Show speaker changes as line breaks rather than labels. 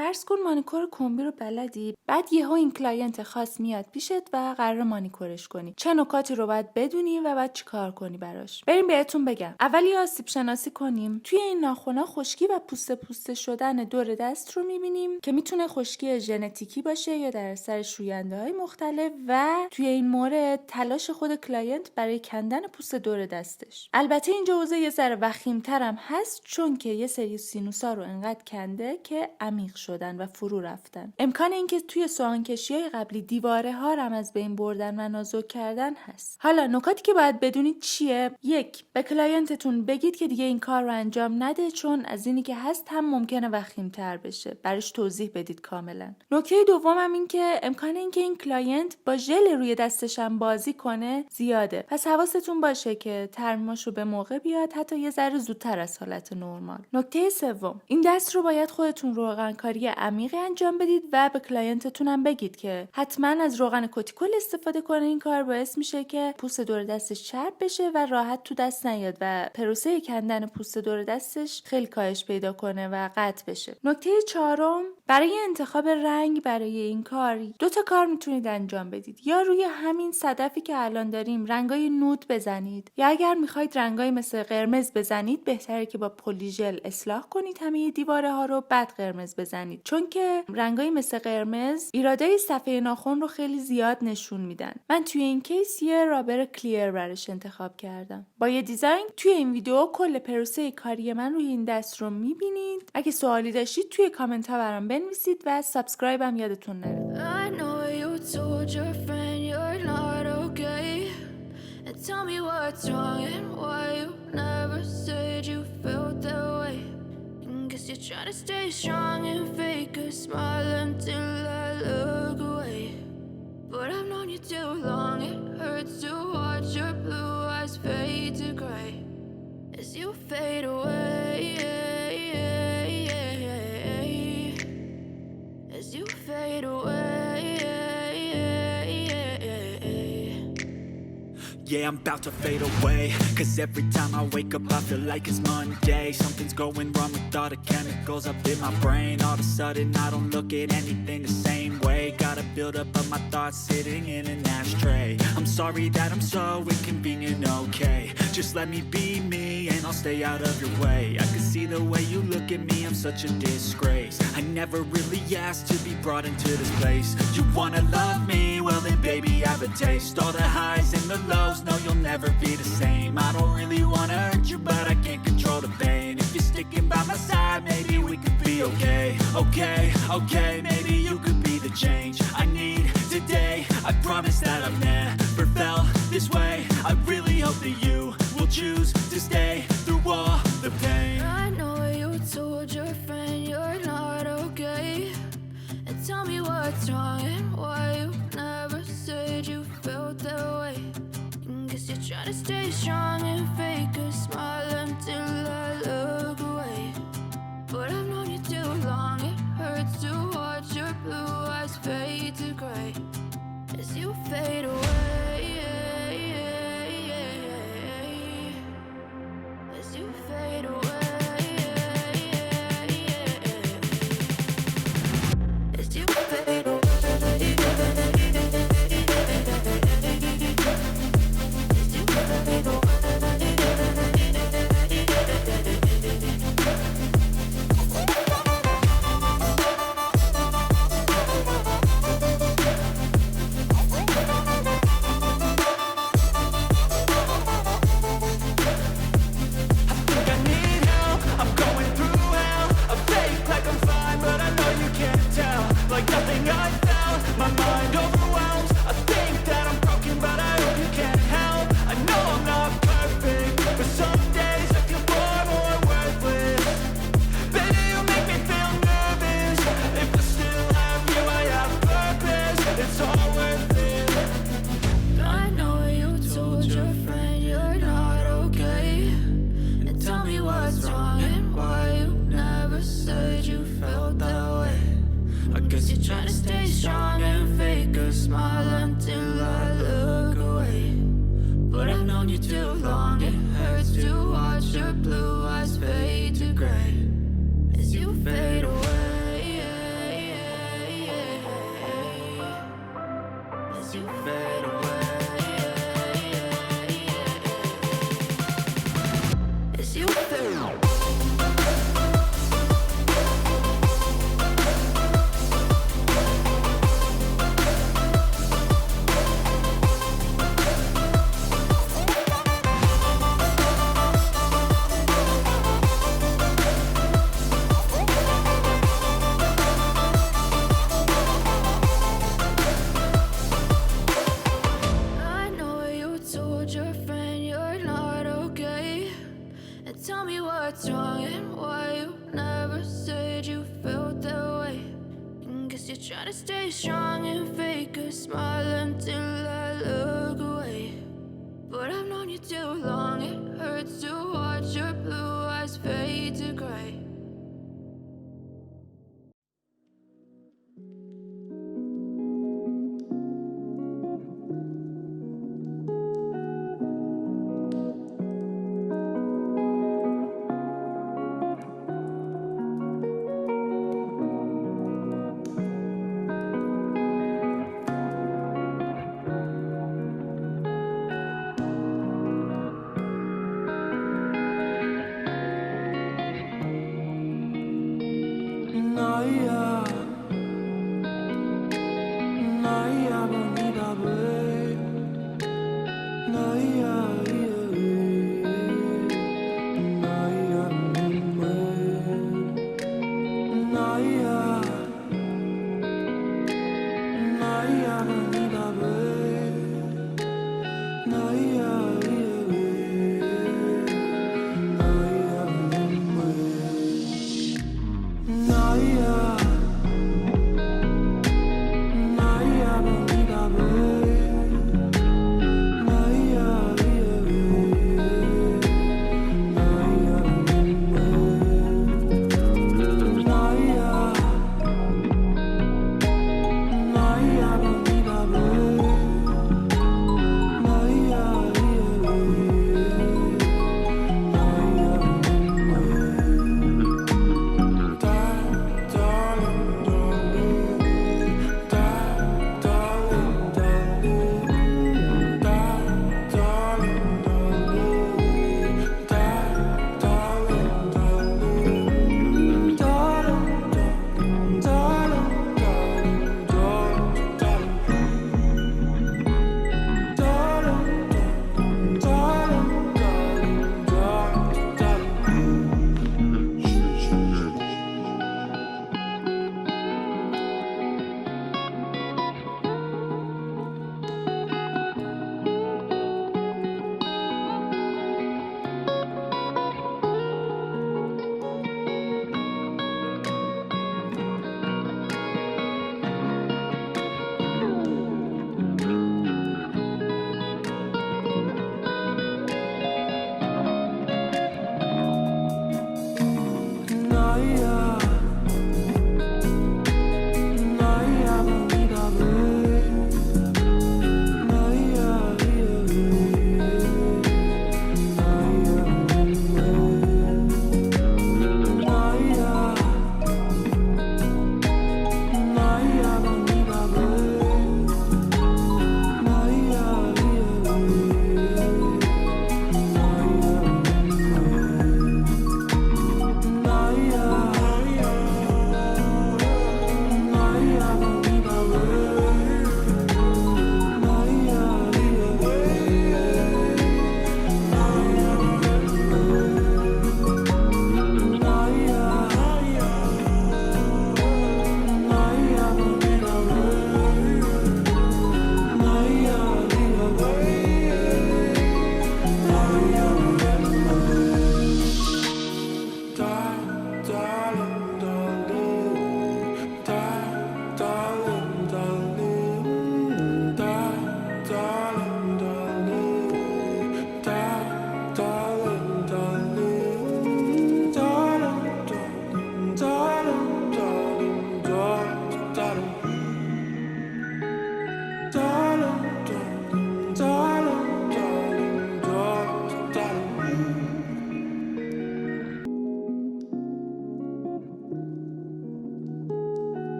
فرض کن مانیکور کمبی رو بلدی، بعد یهو این کلاینت خاص میاد پیشت و قرار مانیکورش کنی. چه نکاتی رو باید بدونی و بعد چیکار کنی براش؟ بریم بهتون بگم. اول یه آسیب شناسی کنیم. توی این ناخنا خشکی و پوسته شدن دور دست رو میبینیم که میتونه خشکی ژنتیکی باشه یا در اثر شوینده‌های مختلف و توی این مورد تلاش خود کلاینت برای کندن پوست دور دستش. البته این جوزه یه ذره وخیم‌تر هم هست چون که یه سری سینوسا رو انقدر کنده که عمیق شدن و فرو رفتن. امکان اینکه توی سوهانکشی‌های قبلی دیواره ها رو از بین بردن و نازک کردن هست. حالا نکاتی که باید بدونید چیه؟ 1. به کلاینتتون بگید که دیگه این کار رو انجام نده چون از اینی که هست هم ممکنه وخیم‌تر بشه. براش توضیح بدید کاملا. نکته دومم این که امکان اینکه این کلاینت با ژل روی دستش هم بازی کنه زیاده. پس حواستون باشه که ترمیماشو به موقع بیاد، حتی یه ذره زودتر از حالت نرمال. نکته سوم، این دست رو باید خودتون روغنکاری عمیقی انجام بدید و به کلاینتتون هم بگید که حتما از روغن کوتیکل استفاده کنه. این کار باعث میشه که پوست دور دستش چرب بشه و راحت تو دست نیاد و پروسه کندن پوست دور دستش خیلی کاهش پیدا کنه و قطع بشه. نکته چهارم، برای انتخاب رنگ برای این کار 2 کار میتونید انجام بدید. یا روی همین صدفی که الان داریم رنگای نود بزنید، یا اگر میخواید رنگای مثل قرمز بزنید بهتره که با پلیژل اصلاح کنید همه دیواره ها رو، بعد قرمز بزنید، چون که رنگای مثل قرمز ایرادای صفحه ناخن رو خیلی زیاد نشون میدن. من توی این کیس یه رابر کلیر براش انتخاب کردم. با یه دیزاین توی این ویدیو کل پروسه کاری من روی این دست رو میبینید. اگه سوالی داشتید توی کامنت ها برام بنویسید و سابسکرایب هم یادتون نره.
Tell me what's wrong and why you never said you felt that way. Guess you're trying to stay strong and fake a smile until I look away. But I've known you too long, it hurts to watch your blue eyes fade to gray as you fade away, as you fade away.
Yeah, I'm about to fade away, 'cause every time I wake up I feel like it's Monday. Something's going wrong with all the chemicals up in my brain. All of a sudden I don't look at anything the same way. Gotta build up of my thoughts sitting in an ashtray. I'm sorry that I'm so inconvenient, okay. Just let me be me and I'll stay out of your way. I can see the way you look at me, I'm such a disgrace. I never really asked to be brought into this place. You wanna love me? Well then baby I have a taste. All the highs and the lows, no you'll never be the same. I don't really wanna hurt you but I can't control the pain. If you're sticking by my side maybe we could be okay. Okay, maybe you could be the change I need today. I promise that I've never felt this way. I really hope that you will choose to stay through all the pain.
I know you told your friend you're not okay. And tell me what's wrong and why you never said you felt that way. Guess you're trying to stay strong and fake a smile until I look away. But I've known you too long, it hurts to watch your blue eyes fade to gray as you fade away, as you fade away, as you fade away. Blue eyes fade to gray as you fade away. you fade away. As you fade away. Tell me what's wrong and why you never said you felt that way. And guess you're trying to stay strong and fake a smile until I look away. But I've known you too long, it hurts to watch your blue eyes fade to gray.